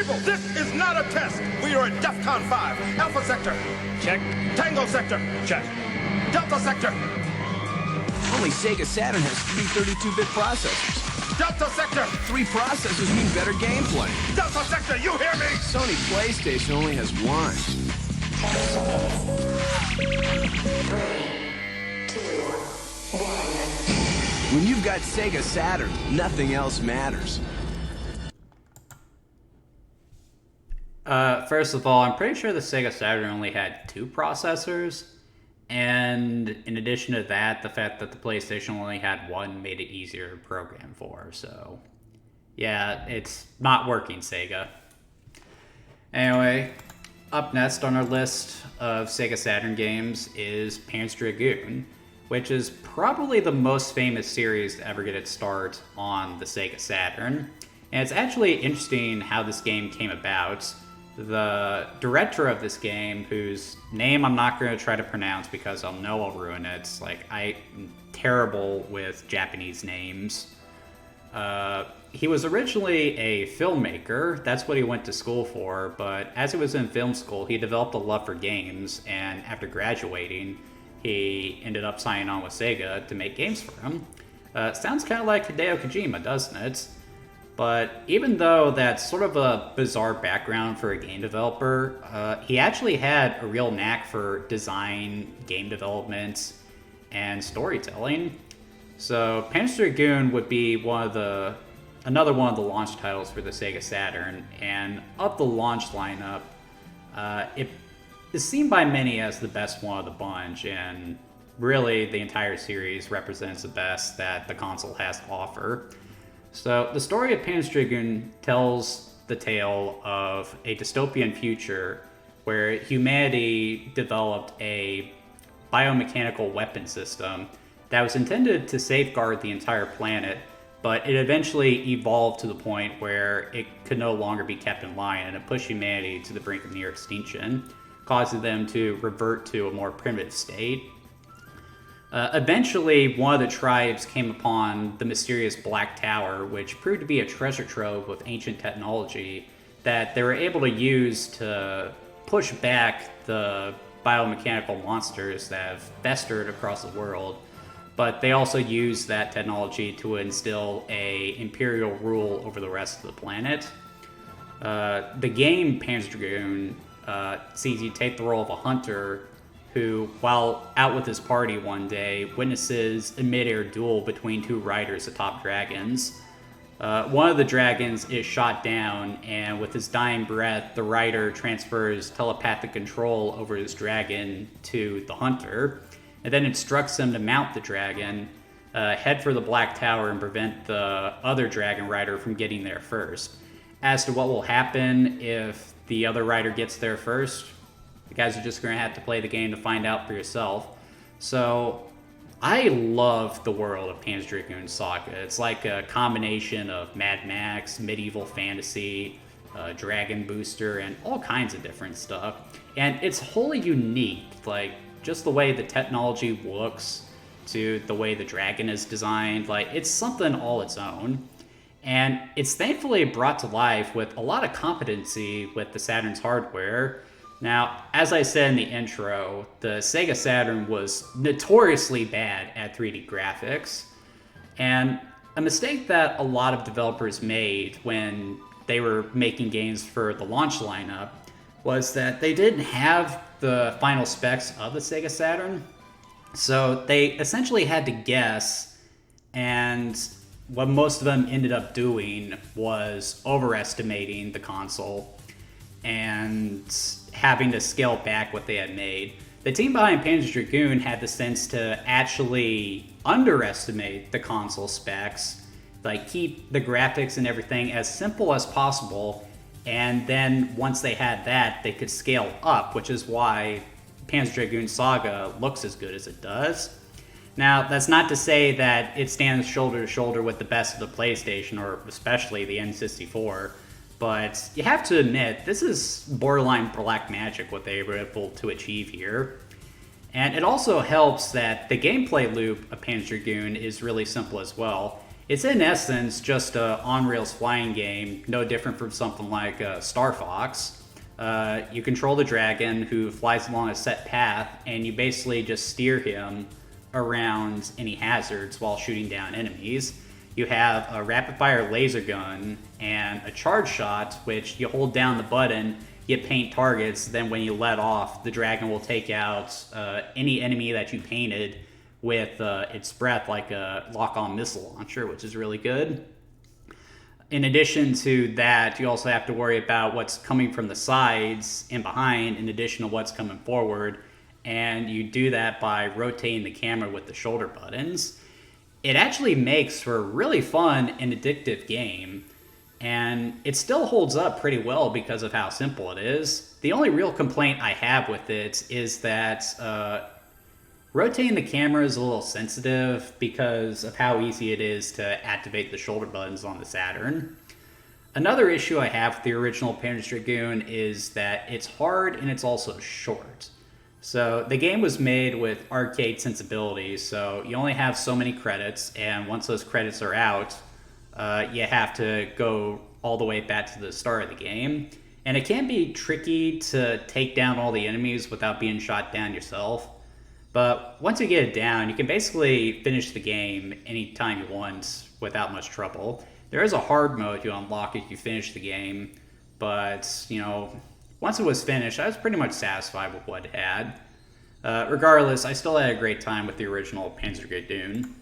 People, this is not a test. We are at DEFCON 5. Alpha Sector. Check. Tango Sector. Check. Delta Sector. Only Sega Saturn has 3 32-bit processors. Delta Sector. 3 processors mean better gameplay. Delta Sector, you hear me? Sony PlayStation only has 1. 3, 2, 1. When you've got Sega Saturn, nothing else matters. First of all, I'm pretty sure the Sega Saturn only had 2 processors. And in addition to that, the fact that the PlayStation only had 1 made it easier to program for. So, yeah, it's not working, Sega. Anyway, up next on our list of Sega Saturn games is Panzer Dragoon, which is probably the most famous series to ever get its start on the Sega Saturn. And it's actually interesting how this game came about. The director of this game, whose name I'm not going to try to pronounce because I'll know I'll ruin it. I'm terrible with Japanese names. He was originally a filmmaker. That's what he went to school for. But as he was in film school, he developed a love for games. And after graduating, he ended up signing on with Sega to make games for him. Sounds kind of like Hideo Kojima, doesn't it? But even though that's sort of a bizarre background for a game developer, he actually had a real knack for design, game development, and storytelling. So Panzer Dragoon would be another one of the launch titles for the Sega Saturn, and of the launch lineup, it is seen by many as the best one of the bunch, and really the entire series represents the best that the console has to offer. So the story of Panzer Dragoon tells the tale of a dystopian future where humanity developed a biomechanical weapon system that was intended to safeguard the entire planet, but it eventually evolved to the point where it could no longer be kept in line, and it pushed humanity to the brink of near extinction, causing them to revert to a more primitive state. Eventually, one of the tribes came upon the mysterious Black Tower, which proved to be a treasure trove of ancient technology that they were able to use to push back the biomechanical monsters that have festered across the world. But they also used that technology to instill an imperial rule over the rest of the planet. The game Panzer Dragoon sees you take the role of a hunter who, while out with his party one day, witnesses a mid-air duel between 2 riders atop dragons. One of the dragons is shot down, and with his dying breath, the rider transfers telepathic control over his dragon to the hunter, and then instructs him to mount the dragon, head for the Black Tower, and prevent the other dragon rider from getting there first. As to what will happen if the other rider gets there first, you guys are just going to have to play the game to find out for yourself. So, I love the world of Panzer Dragoon Saga. It's like a combination of Mad Max, medieval fantasy, Dragon Booster, and all kinds of different stuff. And it's wholly unique, like just the way the technology looks to the way the dragon is designed. Like, it's something all its own. And it's thankfully brought to life with a lot of competency with the Saturn's hardware. Now, as I said in the intro, the Sega Saturn was notoriously bad at 3D graphics, and a mistake that a lot of developers made when they were making games for the launch lineup was that they didn't have the final specs of the Sega Saturn, so they essentially had to guess, and what most of them ended up doing was overestimating the console and having to scale back what they had made. The team behind Panzer Dragoon had the sense to actually underestimate the console specs, like keep the graphics and everything as simple as possible, and then once they had that, they could scale up, which is why Panzer Dragoon Saga looks as good as it does. Now, that's not to say that it stands shoulder to shoulder with the best of the PlayStation, or especially the N64, but you have to admit, this is borderline black magic what they were able to achieve here. And it also helps that the gameplay loop of Panzer Dragoon is really simple as well. It's in essence just a on-rails flying game, no different from something like Star Fox. You control the dragon who flies along a set path, and you basically just steer him around any hazards while shooting down enemies. You have a rapid-fire laser gun and a charge shot, which you hold down the button, you paint targets, then when you let off, the dragon will take out any enemy that you painted with its breath, like a lock-on missile launcher, which is really good. In addition to that, you also have to worry about what's coming from the sides and behind, in addition to what's coming forward, and you do that by rotating the camera with the shoulder buttons. It actually makes for a really fun and addictive game, and it still holds up pretty well because of how simple it is. The only real complaint I have with it is that rotating the camera is a little sensitive because of how easy it is to activate the shoulder buttons on the Saturn. Another issue I have with the original Panzer Dragoon is that it's hard and it's also short. So the game was made with arcade sensibilities, so you only have so many credits, and once those credits are out, you have to go all the way back to the start of the game. And it can be tricky to take down all the enemies without being shot down yourself. But once you get it down, you can basically finish the game anytime you want without much trouble. There is a hard mode you unlock if you finish the game, but, you know, once it was finished, I was pretty much satisfied with what it had. Regardless, I still had a great time with the original Panzer Dragoon.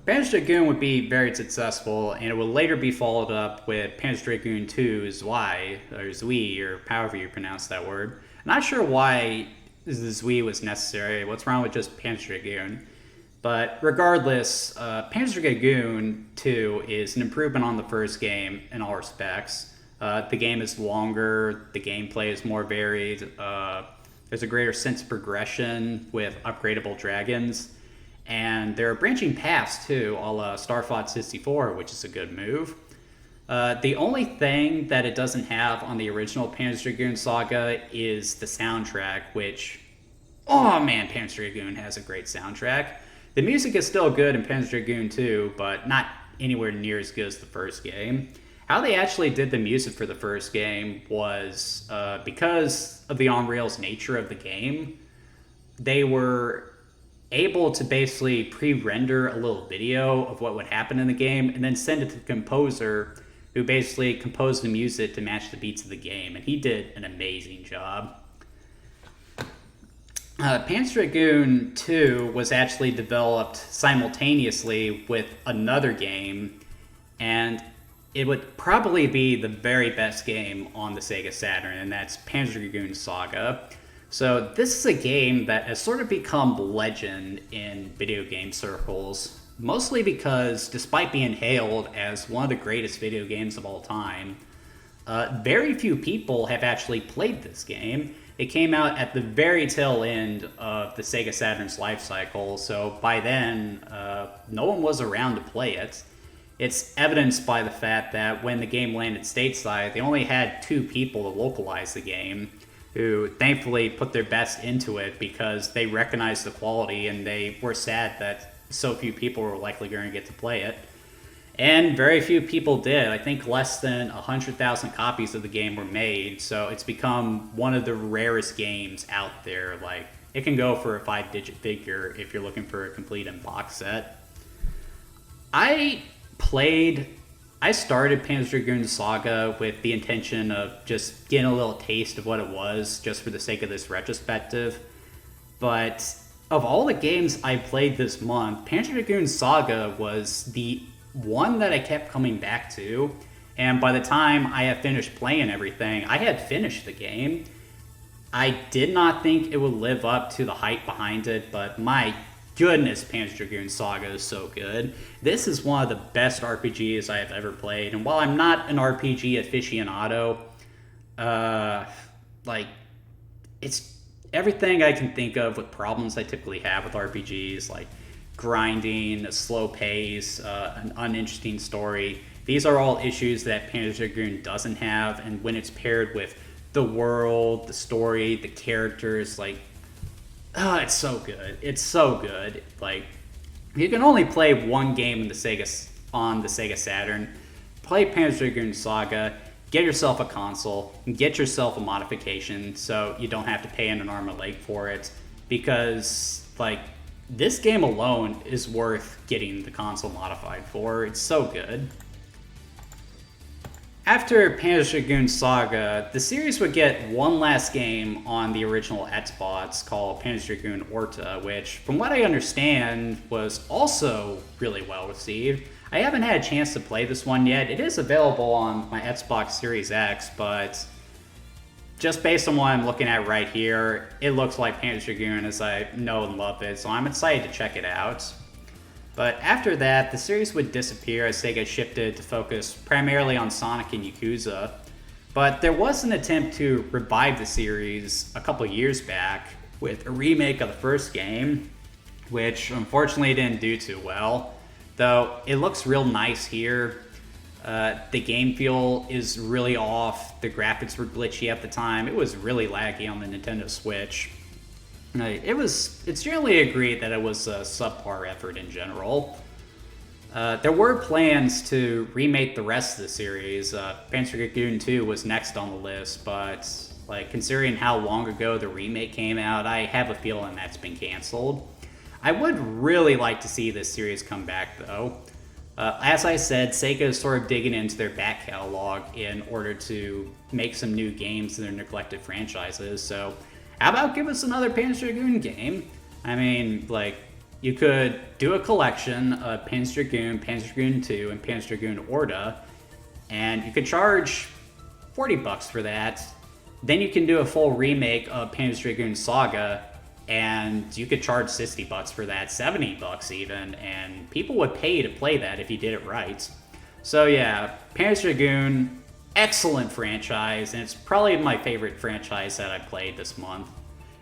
Panzer Dragoon would be very successful, and it would later be followed up with Panzer Dragoon 2 Zwei, or Zui, or however you pronounce that word. I'm not sure why the Zui was necessary. What's wrong with just Panzer Dragoon? But regardless, Panzer Dragoon 2 is an improvement on the first game in all respects. The game is longer, the gameplay is more varied, there's a greater sense of progression with upgradable dragons, and there are branching paths too, a la Star Fox 64, which is a good move. The only thing that it doesn't have on the original Panzer Dragoon saga is the soundtrack, which, oh man, Panzer Dragoon has a great soundtrack. The music is still good in Panzer Dragoon 2, but not anywhere near as good as the first game. How they actually did the music for the first game was because of the on-rails nature of the game, they were able to basically pre-render a little video of what would happen in the game and then send it to the composer, who basically composed the music to match the beats of the game, and he did an amazing job. Panzer Dragoon 2 was actually developed simultaneously with another game, and it would probably be the very best game on the Sega Saturn, and that's Panzer Dragoon Saga. So this is a game that has sort of become legend in video game circles, mostly because despite being hailed as one of the greatest video games of all time, very few people have actually played this game. It came out at the very tail end of the Sega Saturn's life cycle, so by then, no one was around to play it. It's evidenced by the fact that when the game landed stateside, they only had 2 people to localize the game, who thankfully put their best into it because they recognized the quality and they were sad that so few people were likely going to get to play it. And very few people did. I think less than 100,000 copies of the game were made, so it's become one of the rarest games out there. Like, it can go for a 5-digit figure if you're looking for a complete in-box set. I started Panzer Dragoon Saga with the intention of just getting a little taste of what it was, just for the sake of this retrospective. But of all the games I played this month, Panzer Dragoon Saga was the one that I kept coming back to. And by the time I had finished playing everything, I had finished the game. I did not think it would live up to the hype behind it, but my goodness, Panzer Dragoon Saga is so good. This is one of the best RPGs I have ever played, and while I'm not an RPG aficionado, it's everything I can think of with problems I typically have with RPGs, like grinding, a slow pace, an uninteresting story. These are all issues that Panzer Dragoon doesn't have, and when it's paired with the world, the story, the characters, it's so good. It's so good. Like, you can only play one game on the Sega Saturn. Play Panzer Dragoon Saga, get yourself a console, and get yourself a modification so you don't have to pay an arm and a leg for it. Because, like, this game alone is worth getting the console modified for. It's so good. After Panzer Dragoon Saga, the series would get one last game on the original Xbox called Panzer Dragoon Orta, which, from what I understand, was also really well received. I haven't had a chance to play this one yet. It is available on my Xbox Series X, but just based on what I'm looking at right here, it looks like Panzer Dragoon as I know and love it, so I'm excited to check it out. But after that, the series would disappear as Sega shifted to focus primarily on Sonic and Yakuza. But there was an attempt to revive the series a couple years back with a remake of the first game, which unfortunately didn't do too well. Though it looks real nice here. The game feel is really off. The graphics were glitchy at the time. It was really laggy on the Nintendo Switch. It's generally agreed that it was a subpar effort in general. There were plans to remake the rest of the series. Panzer Dragoon 2 was next on the list, but considering how long ago the remake came out, I have a feeling that's been canceled. I would really like to see this series come back, though. As I said, Sega is sort of digging into their back catalog in order to make some new games in their neglected franchises, so how about give us another Panzer Dragoon game? I mean, you could do a collection of Panzer Dragoon 2, and Panzer Dragoon Orta, and you could charge $40 for that. Then you can do a full remake of Panzer Dragoon Saga, and you could charge $60 for that, $70 even, and people would pay to play that if you did it right. So yeah, Panzer Dragoon, excellent franchise, and it's probably my favorite franchise that I've played this month.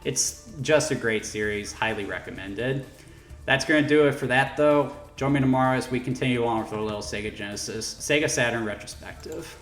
It's just a great series, highly recommended. That's going to do it for that, though. Join me tomorrow as we continue on with our little Sega Genesis, Sega Saturn retrospective.